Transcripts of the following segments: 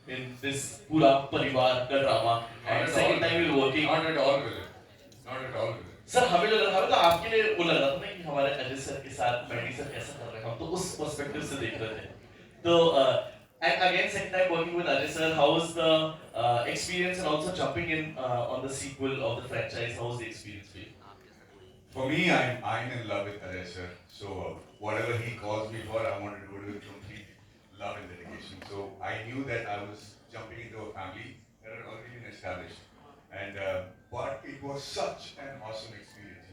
in this pura parivar ka drama, Not and at all second time villain. you're working. Not at all villain. Not at all villain. Sir हमें तो आपके लिए वो लग रहा था ना कि हमारे अजय सर के साथ मैडी सर कैसा कर रहे हैं, हम तो उस पर्सपेक्टिव से देख रहे थे. तो and again second time working with Ajay sir, how was the experience, and also jumping in on the sequel of the franchise, how was the experience for you? For me, I'm in love with Ajay sir. So whatever he calls me for, I want to do it with complete love and dedication. So I knew that I was jumping into a family that had already been established, and but it was such an awesome experience.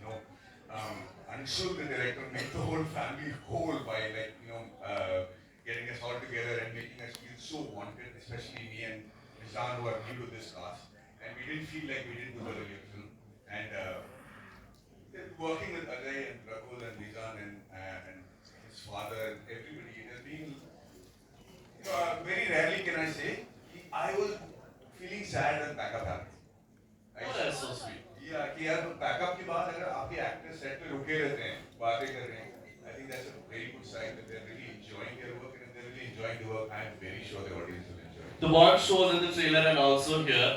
Anshul, the director, made the whole family whole by getting us all together and making us feel so wanted, especially me and Nizan, who are new to this cast, and we didn't feel like we did with the earlier film. And working with Ajay and Rakul and Nizan and his father and everybody, it has been, very rarely can I say, I was feeling sad when backup happened. Oh, that's so sweet. Yeah, कि यार backup के बाद अगर आपके actors set पे रुके रहते हैं, बातें कर रहे हैं, I think that's a very good sign that they're really enjoying their work, and if they're really enjoying the work, I'm very sure the audience will enjoy it. The bond shows in the trailer and also here.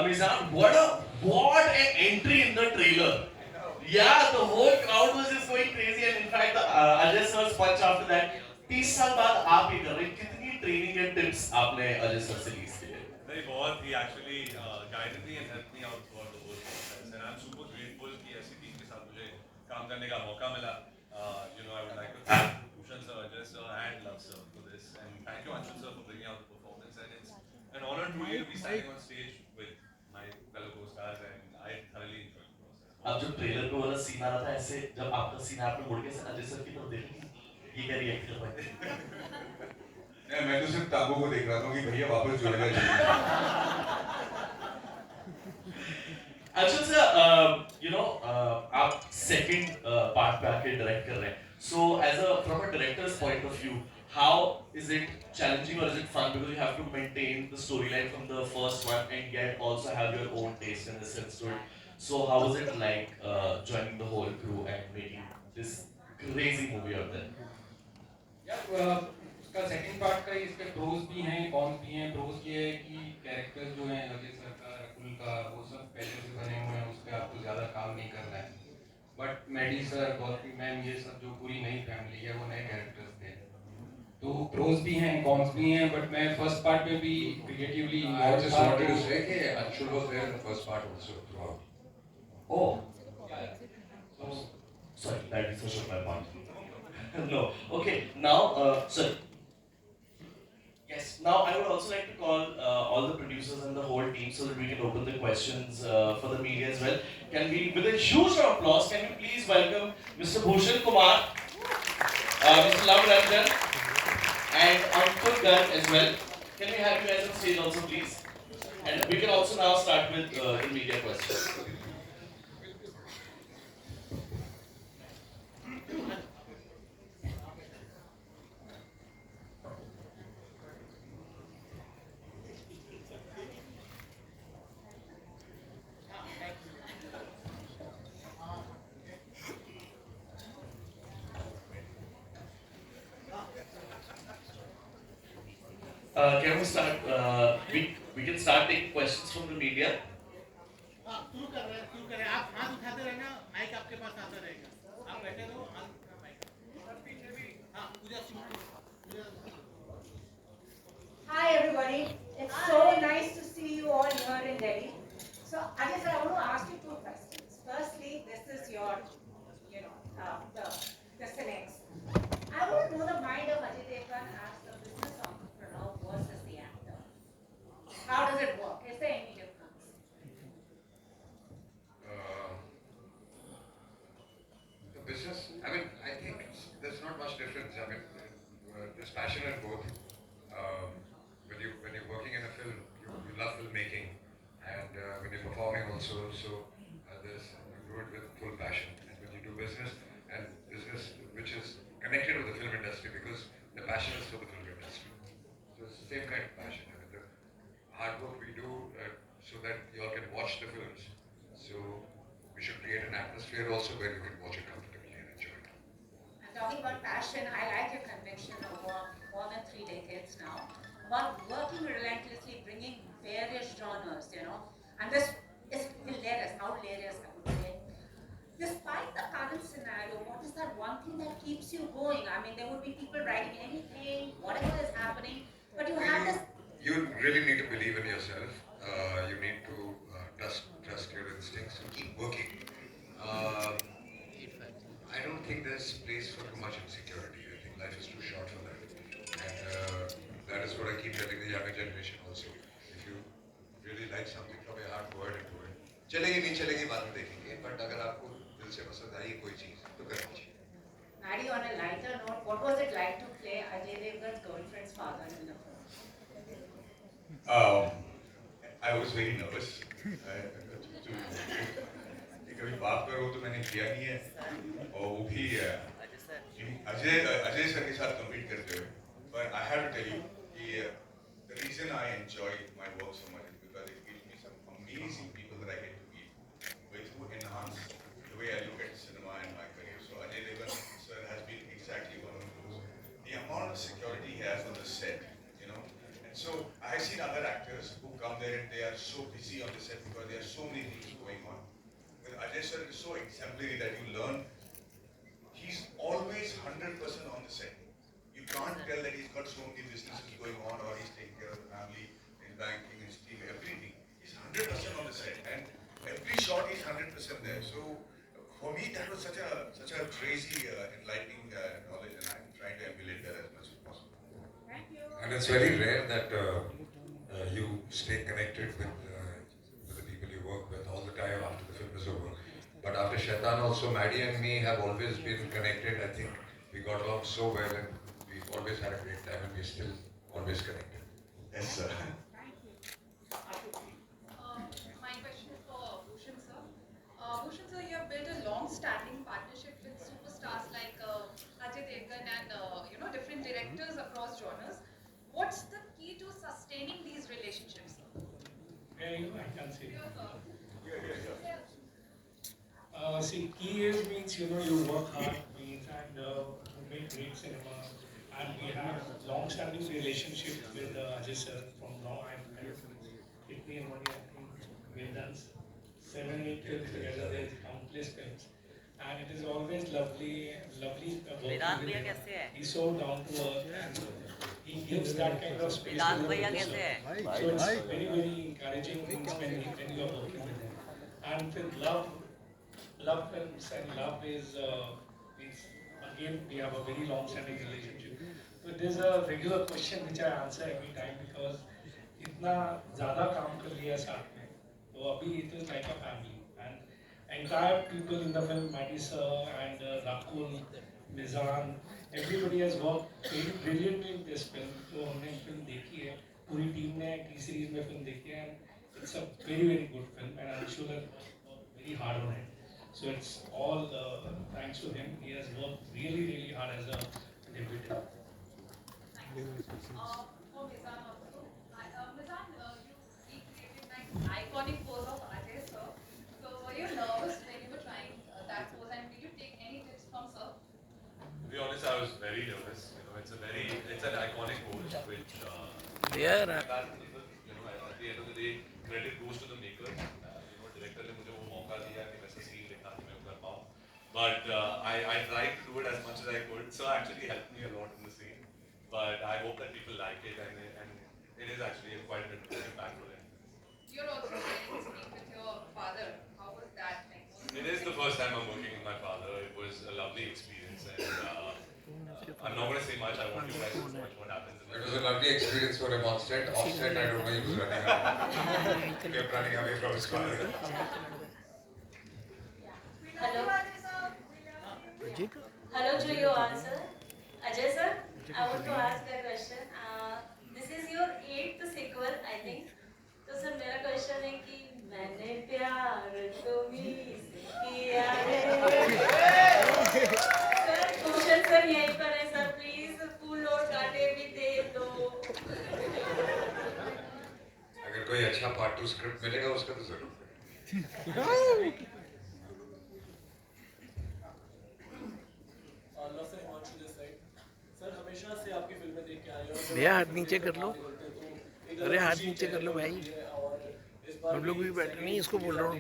Mizan, what an entry in the trailer. I know. Yeah, the whole crowd was just going crazy, and in fact, Ajay sir's punch after that. 30 साल बाद आप ये कर रहे हैं, कितनी training and tips आपने Ajay sir से ली इसके लिए? नहीं बहुत ही actually guided me and help me out through the whole process and I am super grateful कि ऐसी टीम के साथ मुझे काम करने का मौका मिला. I would like to thank Bhushan sir, Ajay sir and Luv sir for this, and thank you Anshul sir for bringing out the performance, and it's an honour to be standing on stage with my fellow co-stars, and I thoroughly enjoyed the process. अब जो trailer पे वाला scene आ रहा था, ऐसे जब आपका scene आपने मुड़ के अजय सर की तरफ देखा, ये क्या रिएक्ट कर रहा है? मैं तो सिर्फ ताबू को देख रहा था कि भैया वापस जुड़ गए. अच्छा सर, आप सेकंड पार्ट पे आके डायरेक्ट कर रहे हैं. So as a from a director's point of view, how is it challenging or is it fun, because you have to maintain the storyline from the first one and yet also have your own taste and essence to it. So how was it like joining the whole crew and making this crazy movie out there? यार उसका second part का इस पे pros भी हैं, cons भी हैं. Pros ये है कि कैरेक्टर्स जो हैं अजय सर का, रकुल का, वो सब पहले से बने हुए हैं, उस पर आपको ज़्यादा काम नहीं करना है. But Maddy sir, Gautami ma'am, ये सब जो पूरी नई फैमिली है, वो नए कैरेक्टर्स थे. तो प्रोज भी हैं, कॉन्स भी हैं. बट मैं फर्स्ट पार्ट में भी creatively I just wanted to say that Anshul was there in the first part also throughout. Oh, So, sorry, that is such a bad point. No, okay, now, sorry. Yes, now I would also like to call all the producers and the whole team so that we can open the questions for the media as well. Can we, with a huge round of applause, can you please welcome Mr. Bhushan Kumar, Mr. Love Ranjan, and Ankul Garg as well. Can we have you guys on stage also, please? And we can also now start with the media questions. Can we start? We can start taking questions from the media. हाँ शुरू कर रहे हैं. आप हाथ उठाते रहना, mic आपके पास आता रहेगा. आप बैठे रहो, हाथ उठा माइक. हाँ पूजा शुरू. Hi everybody, it's so nice to see you all here in Delhi. So Ajay sir, I want to ask you two questions. Firstly, this is your, the Cinex. I want to know the mind of Ajay Devgan as the business entrepreneur versus the actor. How does it work? Is there any difference? The business, I mean, I think there's not much difference. I mean, there's passion in both. When you're working in a film, you love filmmaking, and when you're performing also. So working relentlessly, bringing various genres, you know, and this is hilarious, how hilarious I would say. Despite the current scenario, what is that one thing that keeps you going? I mean, there would be people writing anything, whatever is happening, but you have this. You really need to believe in yourself. You need to trust your instincts and keep working. I don't think there's place for too much insecurity. I think life is too short for that. And that is what I keep telling the younger generation also. If you really like something from your heart, go ahead and do it. चलेगी नहीं चलेगी बाद में देखेंगे, but अगर आपको दिल से पसंद आई कोई चीज तो करनी चाहिए. Maddie, on a lighter note, what was it like to play Ajay Devgan's girlfriend's father in the film? I was very nervous. कभी बात करो तो मैंने किया नहीं है और वो भी अजय सर के साथ कम्पीट करते हुए. But I have to tell you कि the reason I enjoy my work so much is because it gives me some amazing people that I get to meet, which would enhance the way I look at cinema and my career. So Ajay Devgan sir has been exactly one of those. The amount of security he has on the set, you know. And so I have seen other actors who come there and they are so busy on the set because there are so many things going on. With Ajay sir, it is so exemplary that you learn. He's always 100% on the set. You can't tell that he's got so many businesses going on or he's taking care of the family, his banking, his team, everything. He's 100% on the set and every shot he's 100% there. So for me that was such a crazy, enlightening knowledge and I'm trying to emulate that as much as possible. Thank you. And it's very rare that you stay connected with the people you work with all the time after the film is over. But after Shaitan also, Maddie and me have always been connected. I think we got along so well and we've always had a great time and we're still always connected. Yes, sir. My question is for Bhushan sir. Bhushan sir, you have built a long-standing partnership with superstars like Ajay Devgan and different directors across genres. What's the key to sustaining these relationships, sir? I can say. Yes, sir. See, key is means you work hard means and you make great cinema, and we have long-standing relationship with Ajay sir from now. Itni and money, I think we've done 7-8 films together. There's countless films, and it is always lovely working with him. He's so down to earth and he gives that kind of space to the producer. So it's very encouraging things when you are working with him. And with love films and love is again we have a very long-standing relationship. So there's a regular question which I answer every time because इतना ज़्यादा काम कर लिया साथ में, तो अभी it is like a family and entire people in the film, Maddie sir and Rakul, Mizan, everybody has worked very brilliantly in this film. तो हमने film देखी है, पूरी टीम ने T series में film देखी है and it's a very good film and I'm sure that very hard on it. So it's all thanks to him. He has worked really hard as a debutant. Thank you. For Mizan also. Mizan, you recreated an iconic pose of Ajay sir. So were you nervous when you were trying that pose and did you take any tips from sir? To be honest, I was very nervous. It's an iconic pose which Yeah. at the end of the day, credit goes to the makers. Director ने मुझे वो मौका दिया कि वैसा scene लिखा कि मैं कर पाऊँ. But I tried to do it as much as I could. So actually helped me a lot in the scene. But I hope that people like it and it is actually quite an impactful. You're also sharing the screen with your father. How was that? It is the first time I'm working with my father. It was a lovely experience and I'm not going to say much. I want you guys to watch what happens. It was a lovely experience for him on set. Off set, I don't know, he was running away. He kept running away from his father. Hello to you all, sir. Ajay sir, I want to ask a question. This is your 8th sequel, I think. तो sir मेरा question है कि मैंने प्यार तुम्हीं से किया है. सर भूषण सर यहीं पर है सर, प्लीज फूल और कांटे भी दे दो. अगर कोई अच्छा पार्ट 2 स्क्रिप्ट मिलेगा उसका तो जरूर. सर हमेशा से आपकी फिल्में देख के आए हैं. भैया हाथ नीचे कर लो. एक अरे हाथ नीचे कर लो भाई, हम लोग भी बैठ नहीं, इसको बोल रहा हूँ।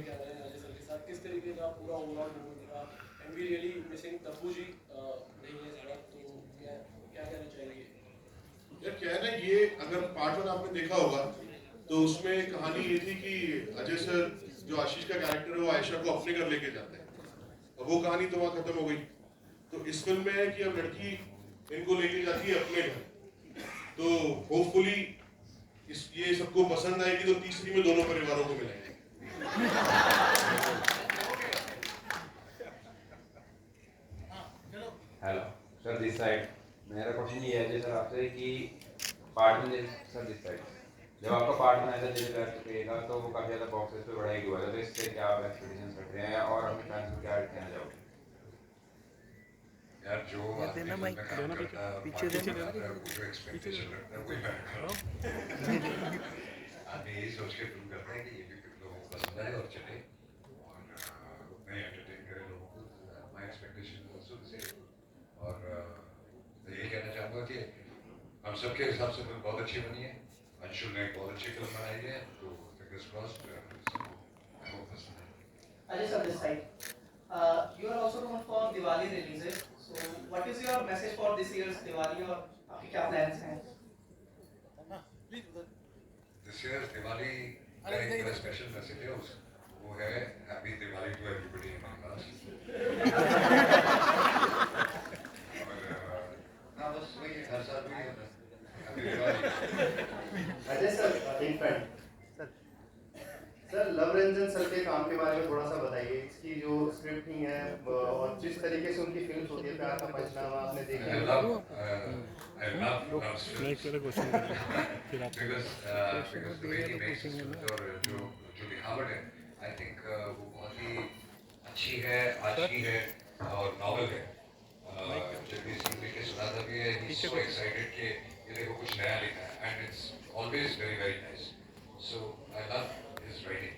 किस तरीके का पूरा ओवरऑल मूड दिखा and we really missing Tabu ji नहीं है ज़्यादा, तो क्या क्या कहना चाहिए? यार क्या है ना, ये अगर पार्ट 1 आपने देखा होगा तो उसमें कहानी ये थी कि अजय सर जो आशीष का कैरेक्टर है वो आयशा को अपने घर लेके जाते हैं, अब वो कहानी तो वहाँ खत्म हो गई। तो इस फिल्म में है कि अब लड़की इनको लेके जाती है अपने घर, तो होपफुली ये सबको पसंद आएगी, तो तीसरी में दोनों परिवारों को मिलाएंगे। हेलो सर, दिस साइड मेरा क्वेश्चन ये है सर आपसे कि पार्ट में सर दिस साइड जब आपका पार्ट में ऐसा जैसे कर चुकेगा तो वो काफ़ी ज़्यादा बॉक्सेस पे बढ़ाई हुआ है, तो इससे क्या आप एक्सपेक्टेशंस रख रहे हैं और अपने फैंस को क्या कहना चाहोगे? यार जो आदमी देना फिल्म माइक, में काम करता है, पीछे पार्टी देना। बनाता है, वो जो एक्सपेक्टेशन रखता है वही मैं रख रहा हूँ। आदमी यही सोच के फिल्म करता है कि ये भी लोगों को पसंद आए और चले और मैं एंटरटेन करे लोगों को। My expectation also the same. और मैं यही कहना चाहूँगा कि हम सबके हिसाब से फिल्म बहुत अच्छी बनी है, अंशुल ने एक बहुत अच्छी फिल्म बनाई है, तो फिंगर्स क्रॉस्ड सबको पसंद है। Ajay sir, this side. You are also known for Diwali releases. So, what is your message for this year's Diwali और आपके क्या plans हैं? This year's Diwali का एक बड़ा स्पेशल मैसेज है, वो है happy Diwali to everybody in my class. और ना बस वही हर साल भी happy Diwali. Ajay sir, in front sir, Luv Ranjan sir के काम के बारे में थोड़ा सा बताइए। इसकी जो स्क्रिप्टिंग है और जिस तरीके से उनकी फिल्म होती है, प्यार का पंचनामा आपने देखी है? I love love films because the way he makes his films और जो लिखावट है, I think वो बहुत ही अच्छी है, आज की है और नॉवल है। जगदीश सिंह लिख के सुनाता भी है, he's so excited कि ये देखो कुछ नया लिखा है, and it's always very very nice. So I love his writing.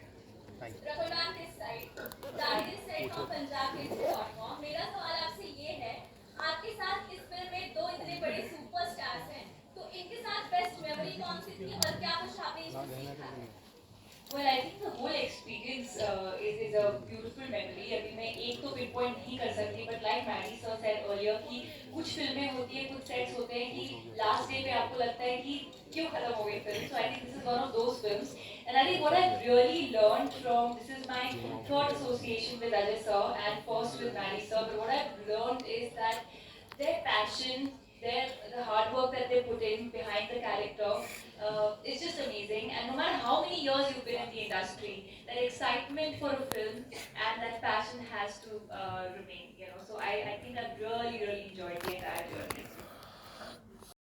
Raghunath इस साइड, जाहिर साइड और पंजाब के प्लेटफॉर्म। मेरा सवाल आपसे ये है, आपके साथ इस फिल्म में दो इतने बड़े सुपरस्टार्स हैं, तो इनके साथ बेस्ट मेमोरी कौन सी थी और क्या कुछ आपने इसमें सीखा है? Well, I think the whole experience is a beautiful memory. अभी मैं एक तो पिन पॉइंट नहीं कर सकती, but like Maddie sir said earlier कि कुछ फिल्में होती है, कुछ सेट्स होते हैं कि लास्ट डे पे आपको लगता है कि क्यों खत्म हो गई film. So I think this is one of those films. And I think what I've really learned from this is my third association with Ajay sir and first with Maddie sir. But what I've learned is that their passion, the hard work that they put in behind the character is just amazing. And no matter how many years you've been in the industry, that excitement for a film and that passion has to remain. You know, so I think I've really enjoyed